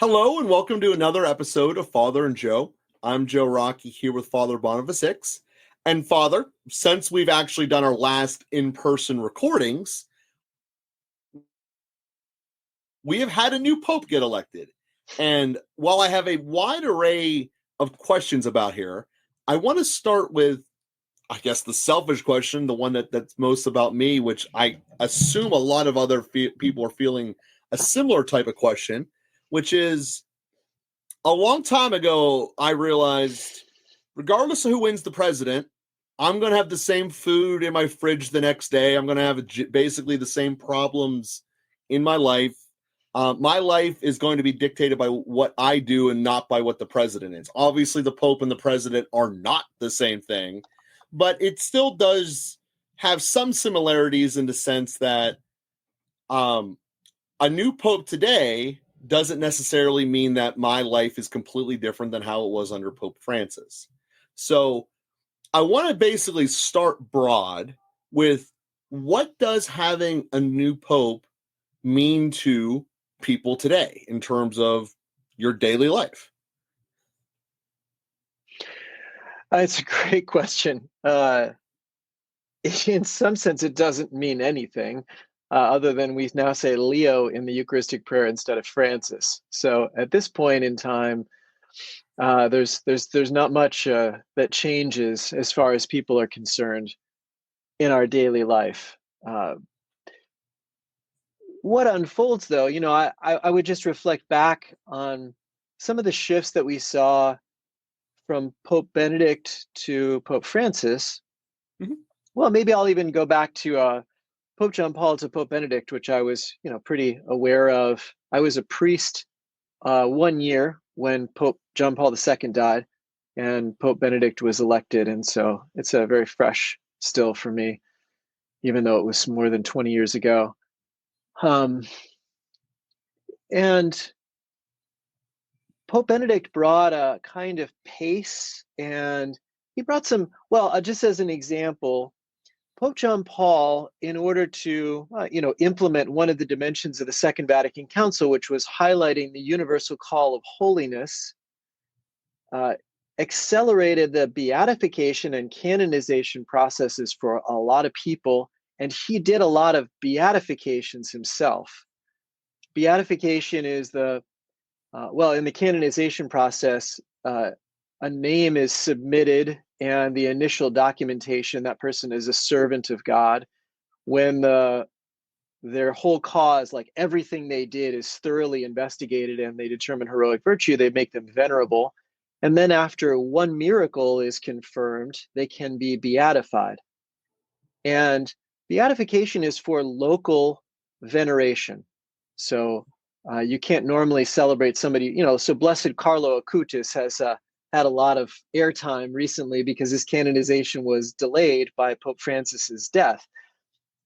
Hello and welcome to another episode of Father and Joe. I'm Joe Rockey here with Father Boniface. And Father, since we've actually done our last in-person recordings, we have had a new Pope get elected. And while I have a wide array of questions about here, I want to start with, I guess, the selfish question, the one that's most about me, which I assume a lot of other people are feeling a similar type of question, which is, a long time ago, I realized, regardless of who wins the president, I'm going to have the same food in my fridge the next day. I'm going to have basically the same problems in my life. My life is going to be dictated by what I do and not by what the president is. Obviously, the Pope and the president are not the same thing, but it still does have some similarities in the sense that a new Pope today doesn't necessarily mean that my life is completely different than how it was under Pope Francis. So I want to basically start broad with, what does having a new Pope mean to people today in terms of your daily life? It's a great question. In some sense, it doesn't mean anything other than we now say Leo in the Eucharistic prayer instead of Francis. So at this point in time, there's not much that changes as far as people are concerned in our daily life. What unfolds, though, I would just reflect back on some of the shifts that we saw from Pope Benedict to Pope Francis. Mm-hmm. Well, maybe I'll even go back to Pope John Paul to Pope Benedict, which I was, pretty aware of. I was a priest 1 year when Pope John Paul II died, and Pope Benedict was elected, and so it's a very fresh still for me, even though it was more than 20 years ago. And Pope Benedict brought a kind of pace, and he brought some, just as an example, Pope John Paul, in order to, implement one of the dimensions of the Second Vatican Council, which was highlighting the universal call of holiness, accelerated the beatification and canonization processes for a lot of people, and he did a lot of beatifications himself. Beatification is in the canonization process, a name is submitted and the initial documentation, that person is a servant of God. When their whole cause, like everything they did, is thoroughly investigated and they determine heroic virtue, they make them venerable. And then after one miracle is confirmed, they can be beatified. And beatification is for local veneration. So you can't normally celebrate somebody, so Blessed Carlo Acutis has had a lot of airtime recently because his canonization was delayed by Pope Francis's death.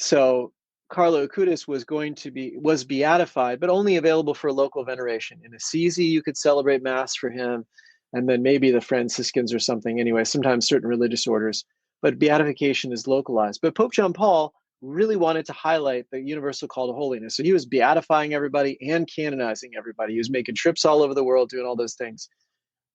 So Carlo Acutis was beatified, but only available for local veneration. In Assisi, you could celebrate Mass for him, and then maybe the Franciscans or something. Anyway, sometimes certain religious orders, but beatification is localized. But Pope John Paul really wanted to highlight the universal call to holiness. So he was beatifying everybody and canonizing everybody. He was making trips all over the world, doing all those things.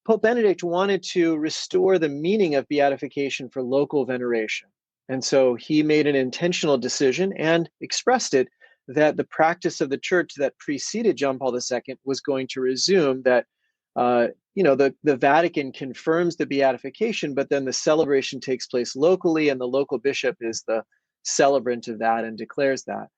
Pope Benedict wanted to restore the meaning of beatification for local veneration. And so he made an intentional decision and expressed it, that the practice of the church that preceded John Paul II was going to resume, that the Vatican confirms the beatification, but then the celebration takes place locally, and the local bishop is the celebrant of that and declares that.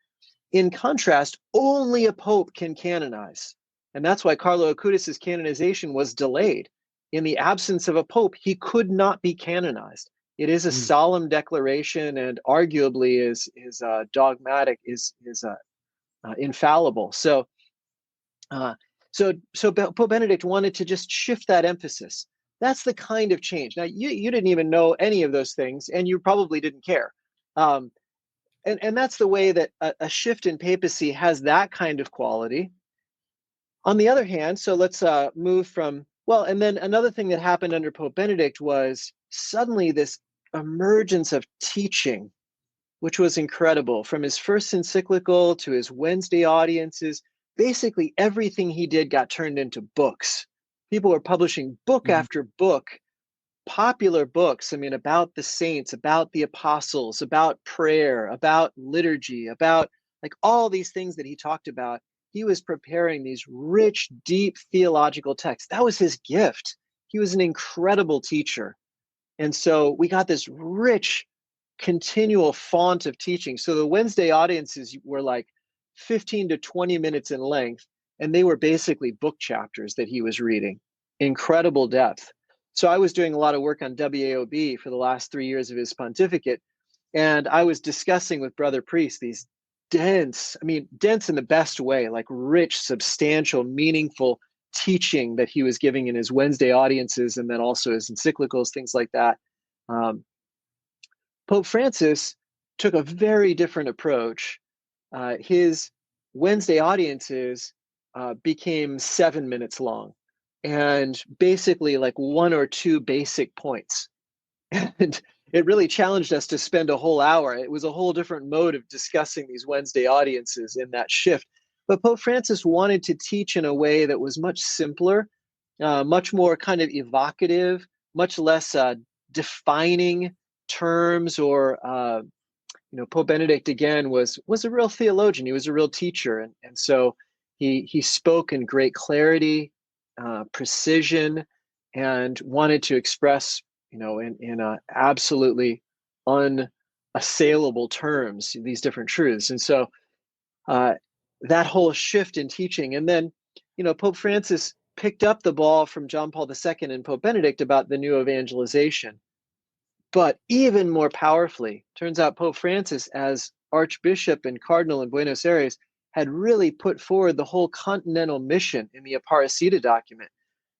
In contrast, only a pope can canonize. And that's why Carlo Acutis' canonization was delayed. In the absence of a pope, he could not be canonized. It is a solemn declaration, and arguably is dogmatic, is infallible. So Pope Benedict wanted to just shift that emphasis. That's the kind of change. Now, you didn't even know any of those things, and you probably didn't care. And that's the way that a shift in papacy has that kind of quality. On the other hand, so let's move from, and then another thing that happened under Pope Benedict was suddenly this emergence of teaching, which was incredible. From his first encyclical to his Wednesday audiences, basically everything he did got turned into books. People were publishing book Mhm. after book, popular books, I mean, about the saints, about the apostles, about prayer, about liturgy, about like all these things that he talked about. He was preparing these rich, deep theological texts. That was his gift. He was an incredible teacher. And so we got this rich, continual font of teaching. So the Wednesday audiences were like 15 to 20 minutes in length, and they were basically book chapters that he was reading. Incredible depth. So I was doing a lot of work on WAOB for the last 3 years of his pontificate, and I was discussing with brother priests these dense, I mean, dense in the best way, like rich, substantial, meaningful teaching that he was giving in his Wednesday audiences and then also his encyclicals, things like that. Um, Pope Francis took a very different approach. His Wednesday audiences became 7 minutes long and basically like one or two basic points. And it really challenged us to spend a whole hour. It was a whole different mode of discussing these Wednesday audiences in that shift. But Pope Francis wanted to teach in a way that was much simpler, much more kind of evocative, much less defining terms or Pope Benedict again was a real theologian. He was a real teacher, and so he spoke in great clarity, precision, and wanted to express in absolutely unassailable terms these different truths. And so uh, that whole shift in teaching, and then Pope Francis picked up the ball from John Paul II and Pope Benedict about the new evangelization. But even more powerfully, turns out Pope Francis, as Archbishop and Cardinal in Buenos Aires, had really put forward the whole continental mission in the Aparecida document.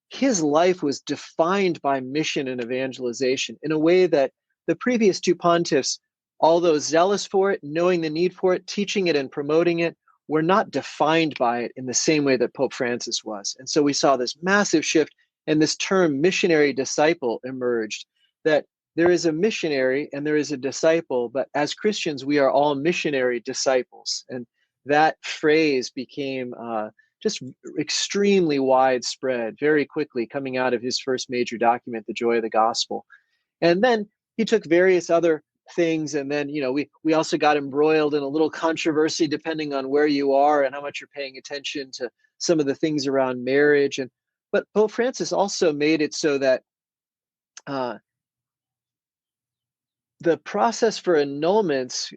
His life was defined by mission and evangelization in a way that the previous two pontiffs, although zealous for it, knowing the need for it, teaching it and promoting it, were not defined by it in the same way that Pope Francis was. And so we saw this massive shift, and this term missionary disciple emerged, that there is a missionary and there is a disciple, but as Christians, we are all missionary disciples. And that phrase became just extremely widespread very quickly coming out of his first major document, The Joy of the Gospel. And then he took various other things, and then we also got embroiled in a little controversy depending on where you are and how much you're paying attention to some of the things around marriage. But Pope Francis also made it so that the process for annulments,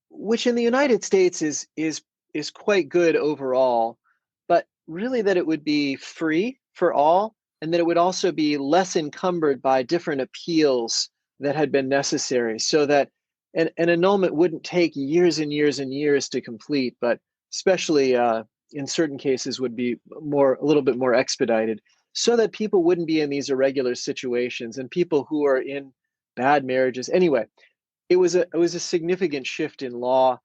which in the United States is quite good overall, but really that it would be free for all, and that it would also be less encumbered by different appeals that had been necessary, so that an annulment wouldn't take years and years and years to complete, but especially in certain cases would be a little bit more expedited, so that people wouldn't be in these irregular situations and people who are in bad marriages. Anyway, it was a significant shift in law.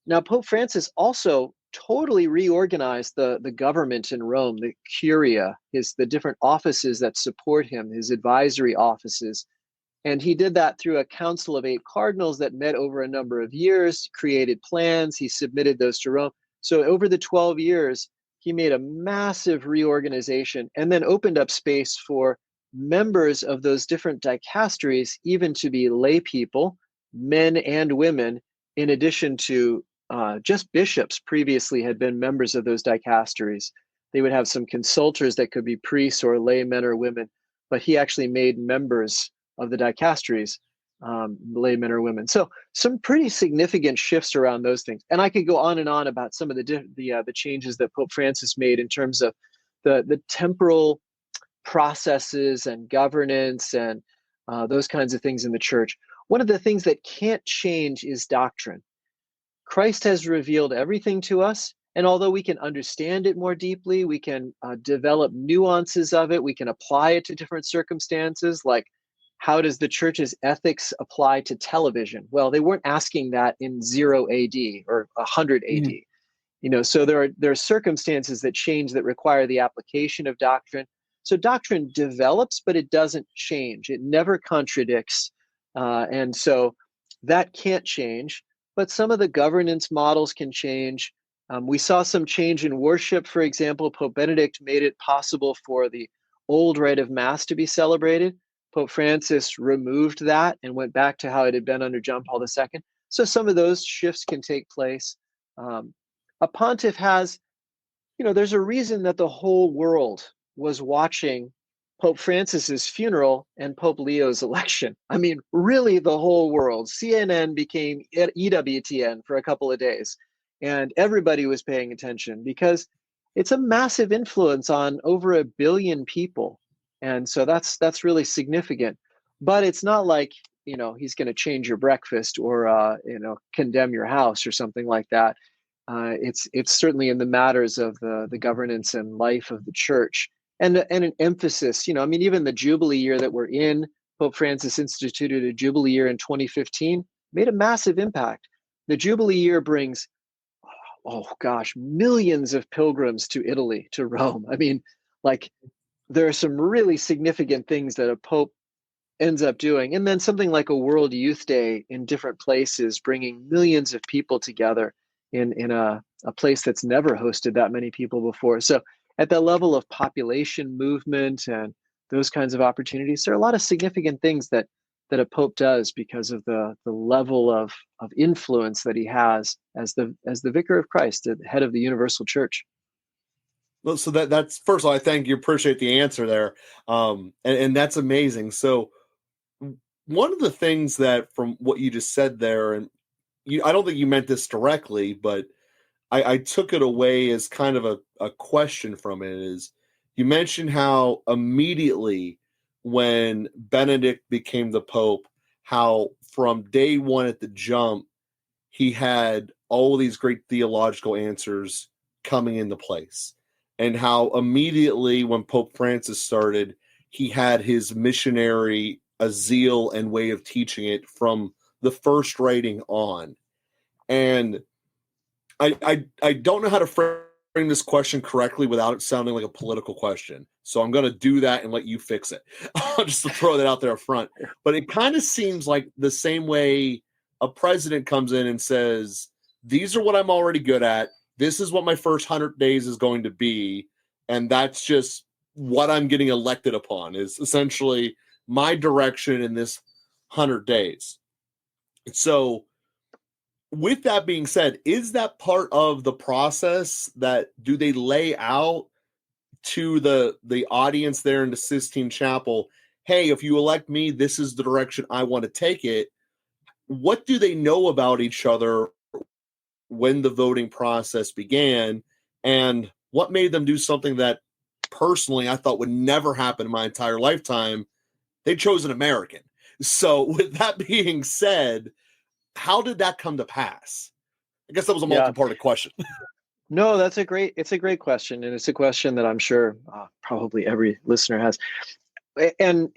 Now, Pope Francis also totally reorganized the government in Rome, the Curia, the different offices that support him, his advisory offices. And he did that through a council of 8 cardinals that met over a number of years, created plans, he submitted those to Rome. So over the 12 years, he made a massive reorganization and then opened up space for members of those different dicasteries even to be lay people, men and women, in addition to just bishops previously had been members of those dicasteries. They would have some consultors that could be priests or lay men or women, but he actually made members of the dicasteries, lay men or women. So some pretty significant shifts around those things. And I could go on and on about some of the changes that Pope Francis made in terms of the temporal processes and governance and those kinds of things in the church. One of the things that can't change is doctrine. Christ has revealed everything to us, and although we can understand it more deeply, we can develop nuances of it, we can apply it to different circumstances, like how does the church's ethics apply to television? Well, they weren't asking that in 0 AD or 100 AD. So there are circumstances that change that require the application of doctrine. So doctrine develops, but it doesn't change. It never contradicts. And so that can't change. But some of the governance models can change. We saw some change in worship. For example, Pope Benedict made it possible for the old rite of Mass to be celebrated. Pope Francis removed that and went back to how it had been under John Paul II. So some of those shifts can take place. A pontiff has, there's a reason that the whole world was watching Pope Francis's funeral and Pope Leo's election. I mean, really the whole world. CNN became EWTN for a couple of days, and everybody was paying attention because it's a massive influence on over 1 billion people. And so that's really significant. But it's not like, he's going to change your breakfast or, condemn your house or something like that. It's certainly in the matters of the governance and life of the church, and an emphasis. Even the Jubilee year that we're in, Pope Francis instituted a Jubilee year in 2015, made a massive impact. The Jubilee year brings, millions of pilgrims to Italy, to Rome. There are some really significant things that a pope ends up doing, and then something like a World Youth Day in different places, bringing millions of people together in a place that's never hosted that many people before. So at the level of population movement and those kinds of opportunities, there are a lot of significant things that a pope does because of the level of influence that he has as the vicar of Christ, the head of the universal church. Well, so that's first of all, I thank you, appreciate the answer there, and that's amazing. So one of the things that from what you just said there, and I don't think you meant this directly, but I took it away as kind of a question from it, is you mentioned how immediately when Benedict became the Pope, how from day one at the jump, he had all of these great theological answers coming into place. And how immediately when Pope Francis started, he had his missionary zeal and way of teaching it from the first writing on. And I don't know how to frame this question correctly without it sounding like a political question. So I'm going to do that and let you fix it. Just to throw that out there up front. But it kind of seems like the same way a president comes in and says, these are what I'm already good at. This is what my first 100 days is going to be. And that's just what I'm getting elected upon, is essentially my direction in this 100 days. So with that being said, is that part of the process that do they lay out to the audience there in the Sistine Chapel, hey, if you elect me, this is the direction I want to take it? What do they know about each other when the voting process began, and what made them do something that personally I thought would never happen in my entire lifetime? They chose an American. So with that being said, how did that come to pass? I guess that was a multi-part question. No, it's a great question. And it's a question that I'm sure probably every listener has. And,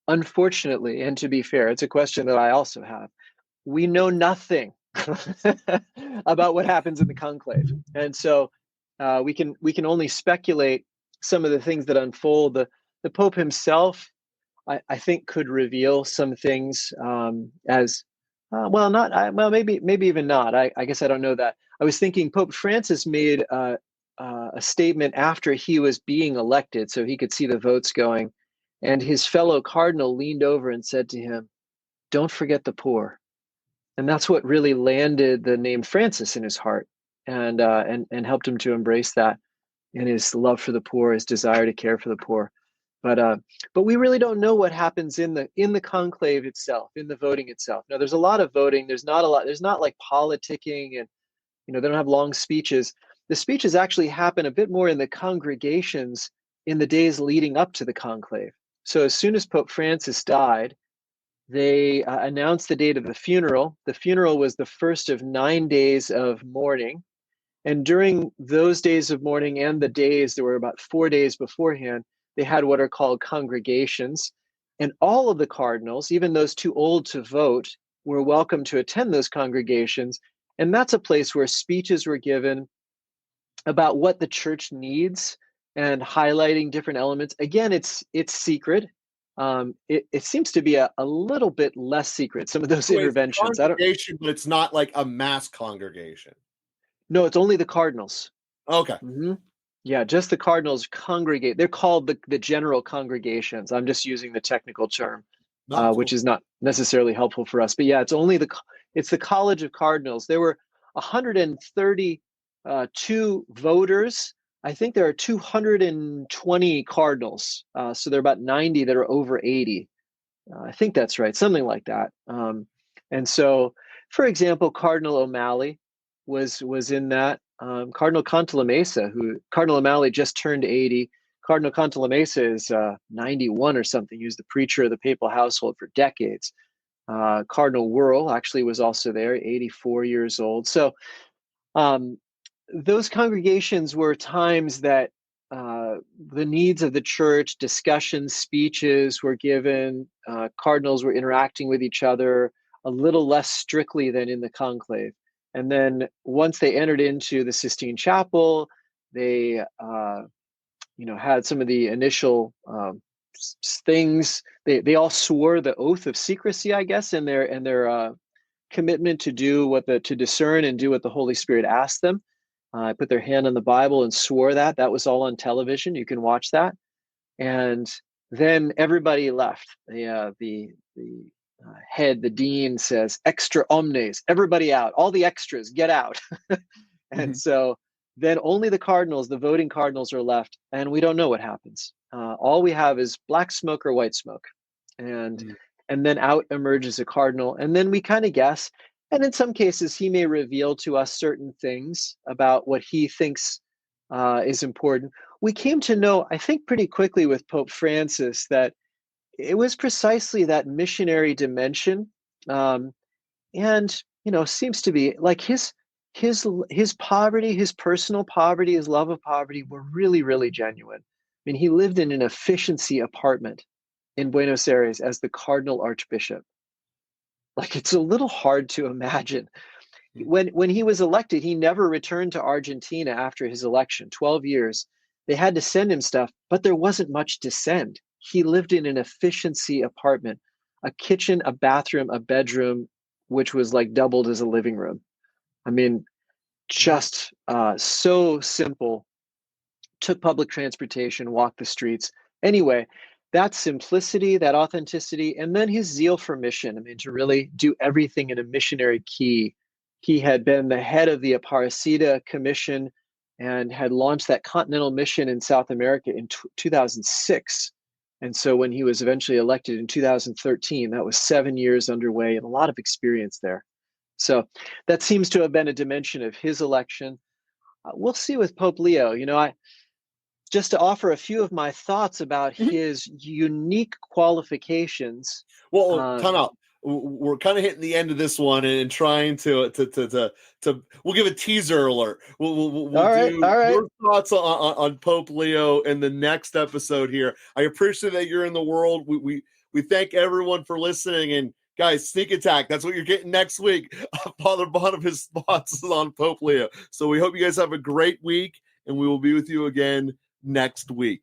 unfortunately, and to be fair, it's a question that I also have. We know nothing about what happens in the conclave. And so we can only speculate some of the things that unfold. The Pope himself, I think, could reveal some things maybe even not. I guess I don't know that. I was thinking Pope Francis made a statement after he was being elected, so he could see the votes going, and his fellow cardinal leaned over and said to him, "Don't forget the poor," and that's what really landed the name Francis in his heart, and helped him to embrace that in his love for the poor, his desire to care for the poor. But we really don't know what happens in the conclave itself, in the voting itself. Now, there's a lot of voting. There's not like politicking, and they don't have long speeches. The speeches actually happen a bit more in the congregations in the days leading up to the conclave. So as soon as Pope Francis died, they announced the date of the funeral. The funeral was the first of 9 days of mourning. And during those days of mourning and the days, there were about 4 days beforehand, they had what are called congregations. And all of the cardinals, even those too old to vote, were welcome to attend those congregations. And that's a place where speeches were given about what the church needs and highlighting different elements. Again, it's secret. It seems to be a little bit less secret, some of those interventions. But it's not like a mass congregation. No, it's only the cardinals. Okay. Mm-hmm. Yeah, just the cardinals congregate. They're called the general congregations. I'm just using the technical term, No, which cool. is not necessarily helpful for us. But yeah, it's the College of Cardinals. There were 132 voters. I think there are 220 cardinals. So there are about 90 that are over 80. I think that's right, something like that. And so, for example, Cardinal O'Malley was in that. Cardinal Cantalamessa, who Cardinal O'Malley just turned 80. Cardinal Cantalamessa is 91 or something. He was the preacher of the papal household for decades. Cardinal Wuerl actually was also there, 84 years old. So um, those congregations were times that the needs of the church, discussions, speeches were given, cardinals were interacting with each other a little less strictly than in the conclave. And then once they entered into the Sistine Chapel, they had some of the initial things. They all swore the oath of secrecy, I guess, in their commitment to to discern and do what the Holy Spirit asked them. Put their hand on the Bible and swore that. That was all on television. You can watch that. And then everybody left. The head, the dean says, "Extra omnes, everybody out. All the extras, get out." And so then only the cardinals, the voting cardinals, are left, and we don't know what happens. All we have is black smoke or white smoke, and then out emerges a cardinal, and then we kind of guess. And in some cases, he may reveal to us certain things about what he thinks is important. We came to know, I think, pretty quickly with Pope Francis that it was precisely that missionary dimension, and seems to be like his poverty, his personal poverty, his love of poverty were really, really genuine. I mean, he lived in an efficiency apartment in Buenos Aires as the Cardinal Archbishop. Like, it's a little hard to imagine. When he was elected, he never returned to Argentina after his election, 12 years. They had to send him stuff, but there wasn't much to send. He lived in an efficiency apartment, a kitchen, a bathroom, a bedroom, which was like doubled as a living room. I mean, just so simple. Took public transportation, walked the streets. Anyway, that simplicity, that authenticity, and then his zeal for mission. I mean, to really do everything in a missionary key. He had been the head of the Aparecida Commission and had launched that continental mission in South America in 2006. And so when he was eventually elected in 2013, that was 7 years underway and a lot of experience there. So that seems to have been a dimension of his election. We'll see with Pope Leo. Just to offer a few of my thoughts about his unique qualifications. Well, time out. We're kind of hitting the end of this one and trying to we'll give a teaser alert. We'll all right. Your thoughts on Pope Leo in the next episode here. I appreciate that you're in the world. We thank everyone for listening, and guys, sneak attack. That's what you're getting next week. Father Boniface thoughts on Pope Leo. So we hope you guys have a great week, and we will be with you again next week.